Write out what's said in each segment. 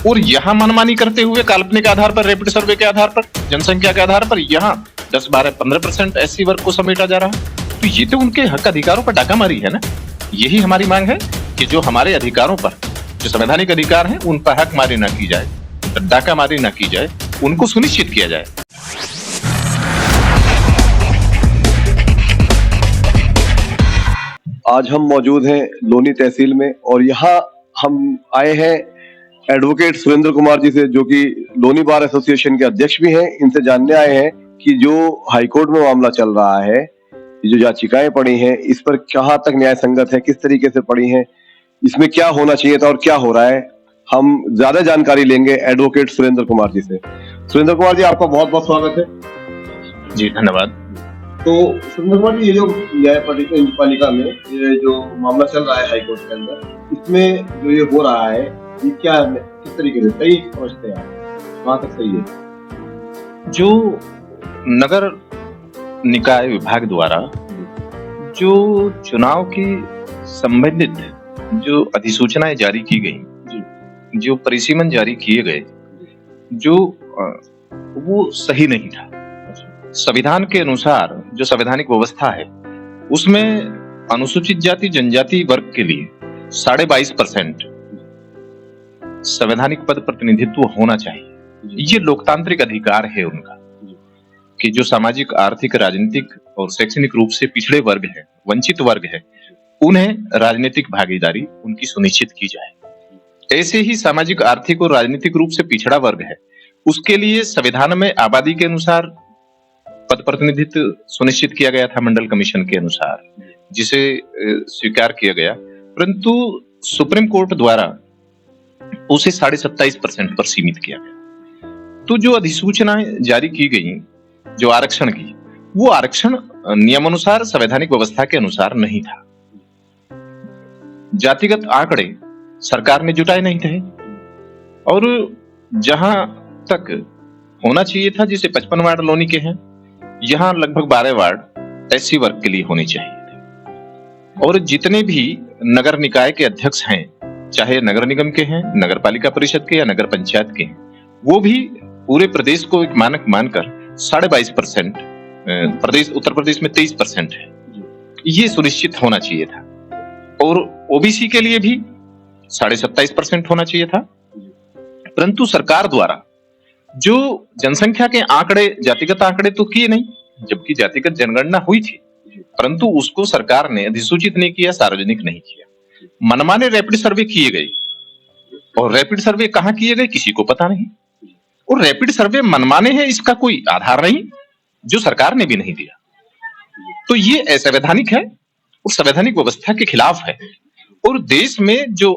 और यहाँ मनमानी करते हुए काल्पनिक आधार पर, रैपिड सर्वे के आधार पर, जनसंख्या के आधार पर यहाँ 10, 12, 15% एससी वर्ग को समेटा जा रहा है। तो ये तो उनके हक अधिकारों पर डाकामारी है ना। यही हमारी मांग है कि जो हमारे अधिकारों पर, जो संवैधानिक अधिकार हैं, उन पर हक मारी ना की जाए, डाकामारी ना की जाए, उनको सुनिश्चित किया जाए। आज हम मौजूद हैं लोनी तहसील में और यहाँ हम आए हैं एडवोकेट सुरेंद्र कुमार जी से, जो कि लोनी बार एसोसिएशन के अध्यक्ष भी हैं। इनसे जानने आए हैं कि जो हाईकोर्ट में मामला चल रहा है, जो याचिकाएं पड़ी हैं, इस पर कहाँ तक न्याय संगत है, किस तरीके से पड़ी हैं, इसमें क्या होना चाहिए था और क्या हो रहा है। हम ज्यादा जानकारी लेंगे एडवोकेट सुरेंद्र कुमार जी से। सुरेंद्र कुमार जी, आपका बहुत बहुत स्वागत है। जी धन्यवाद। तो सुरेंद्र कुमार जी, ये जो न्यायपालिका में ये जो मामला चल रहा है हाईकोर्ट के अंदर, इसमें जो ये हो रहा है, ये क्या, किस तरीके से सही समझते हैं आप, कहाँ तक सही है? जो नगर निकाय विभाग द्वारा जो चुनाव की संबंधित जो अधिसूचनाएं जारी की गई, जो परिसीमन जारी किए गए, जो वो सही नहीं था। संविधान के अनुसार जो संवैधानिक व्यवस्था है, उसमें अनुसूचित जाति जनजाति वर्ग के लिए 22.5% संवैधानिक पद प्रतिनिधित्व होना चाहिए। ये लोकतांत्रिक अधिकार है उनका कि जो सामाजिक, आर्थिक, राजनीतिक और शैक्षणिक रूप से पिछड़े वर्ग है, वंचित वर्ग है, उन्हें राजनीतिक भागीदारी उनकी सुनिश्चित की जाए। ऐसे ही सामाजिक, आर्थिक और राजनीतिक रूप से पिछड़ा वर्ग है, उसके लिए संविधान में आबादी के अनुसार पद प्रतिनिधित्व सुनिश्चित किया गया था मंडल कमीशन के अनुसार, जिसे स्वीकार किया गया, परंतु सुप्रीम कोर्ट द्वारा उसे 27.5% पर सीमित किया गया। तो जो अधिसूचनाएं जारी की गई जो आरक्षण की, वो आरक्षण नियमानुसार संवैधानिक व्यवस्था के अनुसार नहीं था। जातिगत आंकड़े सरकार ने जुटाए नहीं थे और जहां तक होना चाहिए था, जिसे 55 वार्ड लोनी के हैं, यहाँ लगभग 12 वार्ड एससी वर्ग के लिए होने चाहिए थे। और जितने भी नगर निकाय के अध्यक्ष हैं, चाहे नगर निगम के हैं, नगर पालिका परिषद के या नगर पंचायत के हैं, वो भी पूरे प्रदेश को एक मानक मानकर 22.5%, प्रदेश उत्तर प्रदेश में 23% है, ये सुनिश्चित होना चाहिए था। और ओबीसी के लिए भी 27.5% होना चाहिए था। परंतु सरकार द्वारा जो जनसंख्या के आंकड़े, जातिगत आंकड़े तो किए नहीं, जबकि जातिगत जनगणना हुई थी, परंतु उसको सरकार ने अधिसूचित नहीं किया, सार्वजनिक नहीं किया। मनमाने रैपिड सर्वे किए गए, और रैपिड सर्वे कहाँ किए गए किसी को पता नहीं। और रैपिड सर्वे मनमाने हैं, इसका कोई आधार नहीं, जो सरकार ने भी नहीं दिया। तो ये असंवैधानिक है और संवैधानिक व्यवस्था के खिलाफ है। और देश में जो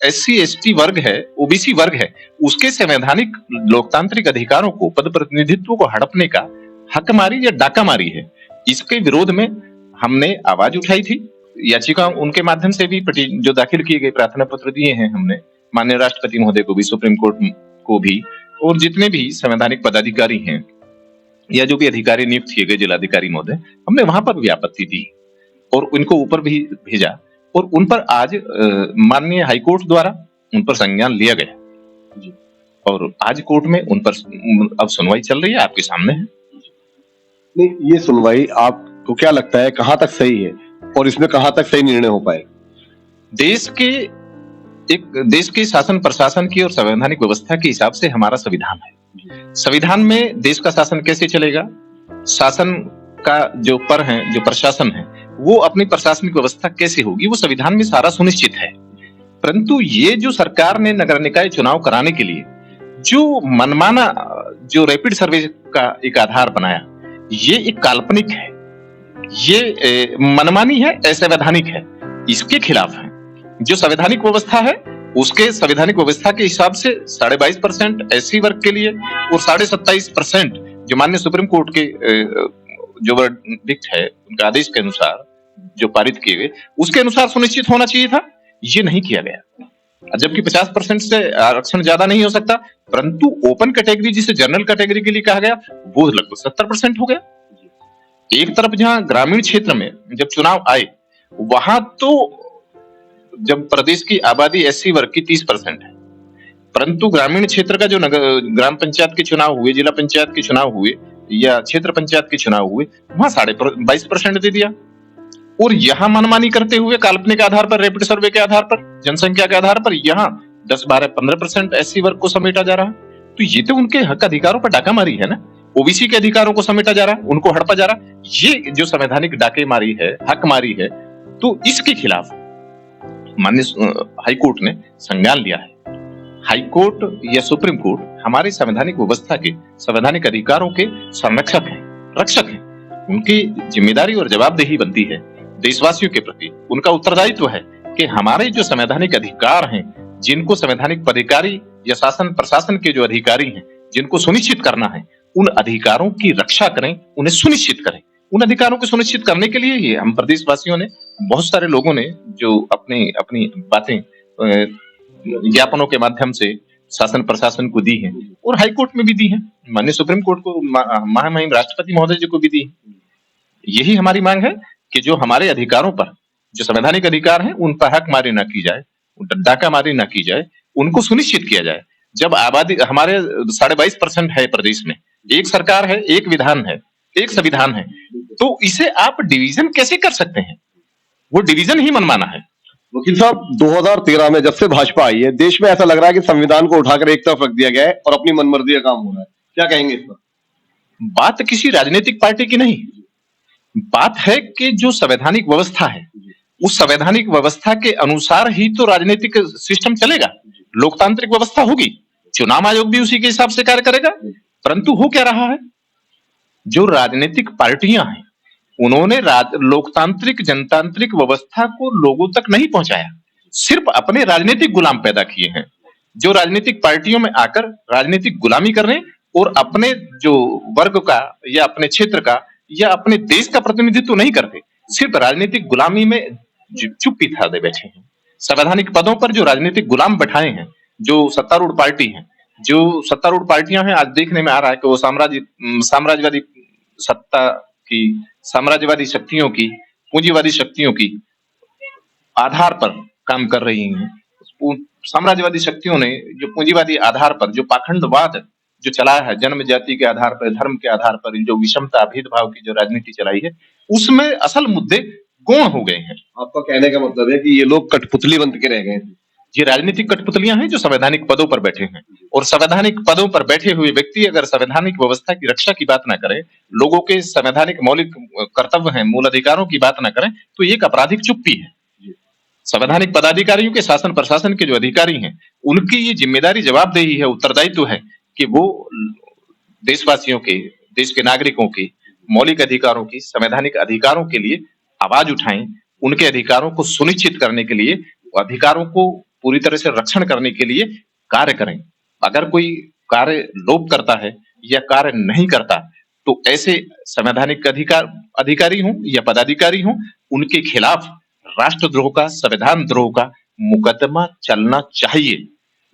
एससी एसटी वर्ग है, ओबीसी वर्ग है, उसके संवैधानिक लोकतांत्रिक अधिकारों को, पद प्रतिनिधित्व को हड़पने का हकमारी या डाकामारी है। इसके विरोध में हमने आवाज उठाई थी। याचिका उनके माध्यम से भी जो दाखिल किए गए, प्रार्थना पत्र दिए हैं हमने माननीय राष्ट्रपति महोदय को भी, सुप्रीम कोर्ट को भी, और जितने भी संवैधानिक पदाधिकारी हैं या जो भी अधिकारी नियुक्त किए गए, जिलाधिकारी महोदय, हमने वहां पर भी आपत्ति दी और उनको ऊपर भी भेजा। और उन पर आज माननीय हाईकोर्ट द्वारा उन पर संज्ञान लिया गया और आज कोर्ट में उन पर अब सुनवाई चल रही है, आपके सामने है। नहीं, ये सुनवाई आपको क्या लगता है कहाँ तक सही है और इसमें कहाँ तक सही निर्णय हो पाए? देश के शासन प्रशासन की और संवैधानिक व्यवस्था के हिसाब से हमारा संविधान है। संविधान में देश का शासन कैसे चलेगा, शासन का जो पर है, जो प्रशासन है, वो अपनी प्रशासनिक व्यवस्था कैसे होगी, वो संविधान में सारा सुनिश्चित है। परंतु ये जो सरकार ने नगर निकाय चुनाव कराने के लिए जो मनमाना जो रैपिड सर्वे का एक आधार बनाया, ये एक काल्पनिक है, ये मनमानी है, असंवैधानिक है, इसके खिलाफ है। जो संवैधानिक व्यवस्था है, उसके संवैधानिक व्यवस्था के हिसाब से 22.5% एससी वर्ग के लिए और 27.5% जो माननीय सुप्रीम कोर्ट के जो वर्डिक्ट है, उनका आदेश के अनुसार जो पारित किए गए, उसके अनुसार सुनिश्चित होना चाहिए था। ये नहीं किया गया। जबकि 50% से आरक्षण ज्यादा नहीं हो सकता, परंतु ओपन कैटेगरी, जिसे जनरल कैटेगरी के लिए कहा गया, वो लगभग 70% हो गया। एक तरफ जहां ग्रामीण क्षेत्र में जब चुनाव आए, वहां तो जब प्रदेश की आबादी एससी वर्ग की 30% है, परंतु ग्रामीण क्षेत्र का जो ग्राम पंचायत के चुनाव हुए, जिला पंचायत के चुनाव हुए या क्षेत्र पंचायत के चुनाव हुए, वहां 22.5% दे दिया। और यहाँ मनमानी करते हुए काल्पनिक आधार पर, रैपिड सर्वे के आधार पर, जनसंख्या के आधार पर यहाँ 10, 12, 15% एससी वर्ग को समेटा जा रहा है। तो ये तो उनके हक अधिकारों पर डाका मारी है ना। ओबीसी के अधिकारों को समेटा जा रहा है, उनको हड़पा जा रहा है। ये जो संवैधानिक डाके मारी है, हक मारी है, तो इसके खिलाफ माननीय हाईकोर्ट ने संज्ञान लिया है। हाईकोर्ट या सुप्रीम कोर्ट हमारी संवैधानिक व्यवस्था के, संवैधानिक अधिकारों के संरक्षक हैं, रक्षक हैं। उनकी जिम्मेदारी और जवाबदेही बनती है देशवासियों के प्रति। उनका उत्तरदायित्व है कि हमारे जो संवैधानिक अधिकार हैं, जिनको संवैधानिक पदाधिकारी या शासन प्रशासन के जो अधिकारी हैं, जिनको सुनिश्चित करना है, उन अधिकारों की रक्षा करें, उन्हें सुनिश्चित करें। उन अधिकारों को सुनिश्चित करने के लिए ही हम प्रदेशवासियों ने, बहुत सारे लोगों ने जो अपनी बातें ज्ञापनों के माध्यम से शासन प्रशासन को दी है और हाईकोर्ट में भी दी है, माननीय सुप्रीम कोर्ट को, महामहिम राष्ट्रपति महोदय जी को भी दी है। यही हमारी मांग है कि जो हमारे अधिकारों पर, जो संवैधानिक अधिकार हैं, उन पर हक मारी ना की जाए, डाका मारी ना की जाए, उनको सुनिश्चित किया जाए। जब आबादी हमारे 22.5% है प्रदेश में, एक सरकार है, एक विधान है, एक संविधान है, तो इसे आप डिवीजन कैसे कर सकते हैं? वो डिवीजन ही मनमाना है। वकील साहब, 2013 में जब से भाजपा आई है, देश में ऐसा लग रहा है कि संविधान को उठाकर एक तरफ रख दिया गया है और अपनी मनमर्जी का काम हो रहा है। क्या कहेंगे इस पर? बात किसी राजनीतिक पार्टी की नहीं, बात है कि जो संवैधानिक व्यवस्था है, उस संवैधानिक व्यवस्था के अनुसार ही तो राजनीतिक सिस्टम चलेगा, लोकतांत्रिक व्यवस्था होगी। चुनाव आयोग भी उसी के हिसाब से कार्य करेगा। परंतु हो क्या रहा है, जो राजनीतिक पार्टियां हैं, उन्होंने लोकतांत्रिक जनतांत्रिक व्यवस्था को लोगों तक नहीं पहुंचाया, सिर्फ अपने राजनीतिक गुलाम पैदा किए हैं, जो राजनीतिक पार्टियों में आकर राजनीतिक गुलामी करने और अपने जो वर्ग का या अपने क्षेत्र का या अपने देश का प्रतिनिधित्व नहीं करते, सिर्फ राजनीतिक गुलामी में चुप्पी थादे बैठे हैं। संवैधानिक पदों पर जो राजनीतिक गुलाम बैठाए हैं, जो सत्तारूढ़ पार्टी हैं, जो सत्तारूढ़ पार्टियां हैं, आज देखने में आ रहा है कि वो साम्राज्यवादी सत्ता की, साम्राज्यवादी शक्तियों की, पूंजीवादी शक्तियों की आधार पर काम कर रही हैं। साम्राज्यवादी शक्तियों ने जो पूंजीवादी आधार पर जो पाखंडवाद जो चलाया है, जन्म जाति के आधार पर, धर्म के आधार पर जो विषमता भेदभाव की जो राजनीति चलाई है, उसमें असल मुद्दे गौण हो गए हैं। आपका कहने का मतलब है कि ये लोग कठपुतली बन के रह गए हैं। ये राजनीतिक कठपुतलियां हैं जो संवैधानिक पदों पर बैठे हैं, और संवैधानिक पदों पर बैठे हुए व्यक्ति अगर संवैधानिक व्यवस्था की रक्षा की बात ना करें, लोगों के संवैधानिक मौलिक कर्तव्य हैं, मूल अधिकारों की बात ना करें, तो ये एक आपराधिक चुप्पी है। संवैधानिक पदाधिकारियों के, शासन प्रशासन के जो अधिकारी हैं, उनकी ये जिम्मेदारी, जवाबदेही है, उत्तरदायित्व है कि वो देशवासियों के, देश के नागरिकों के मौलिक अधिकारों की, संवैधानिक अधिकारों के लिए आवाज उठाएं, उनके अधिकारों को सुनिश्चित करने के लिए, अधिकारों को पूरी तरह से रक्षण करने के लिए कार्य करें। अगर कोई कार्य लोप करता है या कार्य नहीं करता, तो ऐसे संवैधानिक अधिकारी हों या पदाधिकारी हों, उनके खिलाफ राष्ट्रद्रोह का, संविधान द्रोह का मुकदमा चलना चाहिए।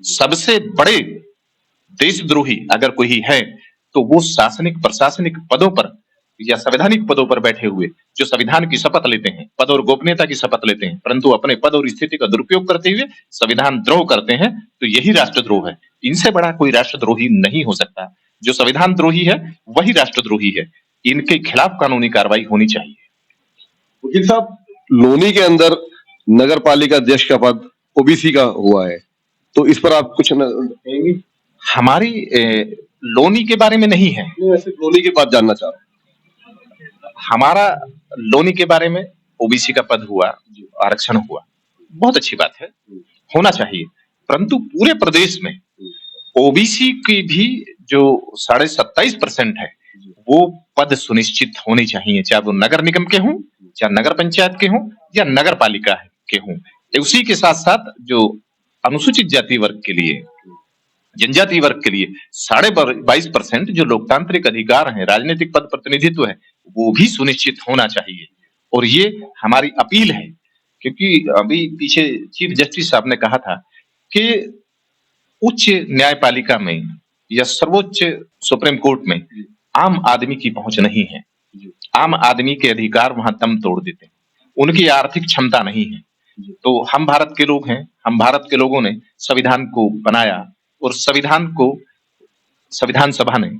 सबसे बड़े देशद्रोही अगर कोई है, तो वो शासनिक प्रशासनिक पदों पर या संवैधानिक पदों पर बैठे हुए, जो संविधान की शपथ लेते हैं, पद और गोपनीयता की शपथ लेते हैं, परंतु अपने पद और स्थिति का दुरुपयोग करते हुए संविधान द्रोह करते हैं, तो यही राष्ट्रद्रोह है। इनसे बड़ा कोई राष्ट्रद्रोही नहीं हो सकता। जो संविधान द्रोही है, वही राष्ट्रद्रोही है। इनके खिलाफ कानूनी कार्रवाई होनी चाहिए। वकील साहब, लोनी के अंदर नगर पालिका अध्यक्ष का पद ओबीसी का हुआ है, तो इस पर आप कुछ कहेंगे? हमारी लोनी के बारे में नहीं है, वैसे लोनी की बात जानना चाह रहा हूं। हमारा लोनी के बारे में ओबीसी का पद हुआ, आरक्षण हुआ, बहुत अच्छी बात है, होना चाहिए। परंतु पूरे प्रदेश में ओबीसी की भी जो 27.5% है, वो पद सुनिश्चित होने चाहिए, चाहे वो नगर निगम के हों, चाहे नगर पंचायत के हों या नगर पालिका के हों। उसी के साथ साथ जो अनुसूचित जाति वर्ग के लिए, जनजाति वर्ग के लिए 22.5% जो लोकतांत्रिक अधिकार हैं, राजनीतिक पद प्रतिनिधित्व है, वो भी सुनिश्चित होना चाहिए। और ये हमारी अपील है, क्योंकि अभी पीछे चीफ जस्टिस साहब ने कहा था कि उच्च न्यायपालिका में या सर्वोच्च सुप्रीम कोर्ट में आम आदमी की पहुंच नहीं है। आम आदमी के अधिकार वहां दम तोड़ देते हैं, उनकी आर्थिक क्षमता नहीं है। तो हम भारत के लोग हैं, हम भारत के लोगों ने संविधान को बनाया, और संविधान को संविधान सभा ने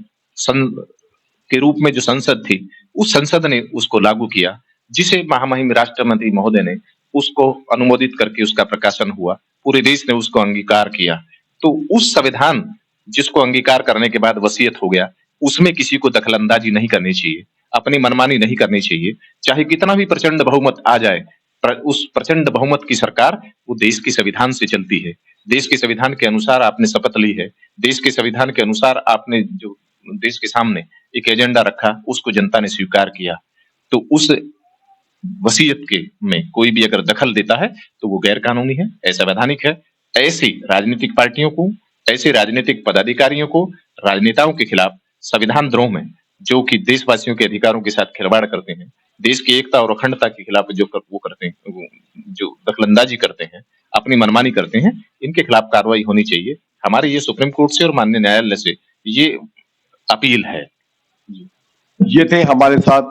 के रूप में जो संसद थी, उस संसद ने उसको लागू किया, जिसे महामहिम राष्ट्रपति महोदय ने उसको अनुमोदित करके उसका प्रकाशन हुआ, पूरे देश ने उसको अंगीकार किया। तो उस संविधान जिसको अंगीकार करने के बाद वसीयत हो गया, उसमें किसी को दखलंदाजी नहीं करनी चाहिए, अपनी मनमानी नहीं करनी चाहिए, चाहे कितना भी प्रचंड बहुमत आ जाए। उस प्रचंड बहुमत की सरकार वो देश के संविधान से चलती है। देश के संविधान के अनुसार आपने शपथ ली है, देश के संविधान के अनुसार आपने जो देश के सामने एक एजेंडा रखा, उसको जनता ने स्वीकार किया। तो उस वसीयत के में कोई भी अगर दखल देता है तो वो गैर कानूनी है, असंवैधानिक है। ऐसी राजनीतिक पार्टियों को, ऐसे राजनीतिक पदाधिकारियों को, राजनेताओं के खिलाफ संविधान द्रोह में, जो कि देशवासियों के अधिकारों के साथ खिलवाड़ करते हैं, देश की एकता और अखंडता के खिलाफ वो करते हैं, जो दखलंदाजी करते हैं, अपनी मनमानी करते हैं, इनके खिलाफ कार्रवाई होनी चाहिए। हमारी ये सुप्रीम कोर्ट से और माननीय न्यायालय से ये अपील है। ये थे हमारे साथ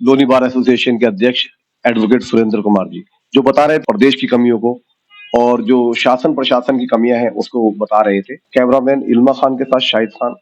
लोनी बार एसोसिएशन के अध्यक्ष एडवोकेट सुरेंद्र कुमार जी, जो बता रहे प्रदेश की कमियों को और जो शासन प्रशासन की कमियां हैं उसको बता रहे थे। कैमरामैन इल्मा खान के साथ शाहिद खान,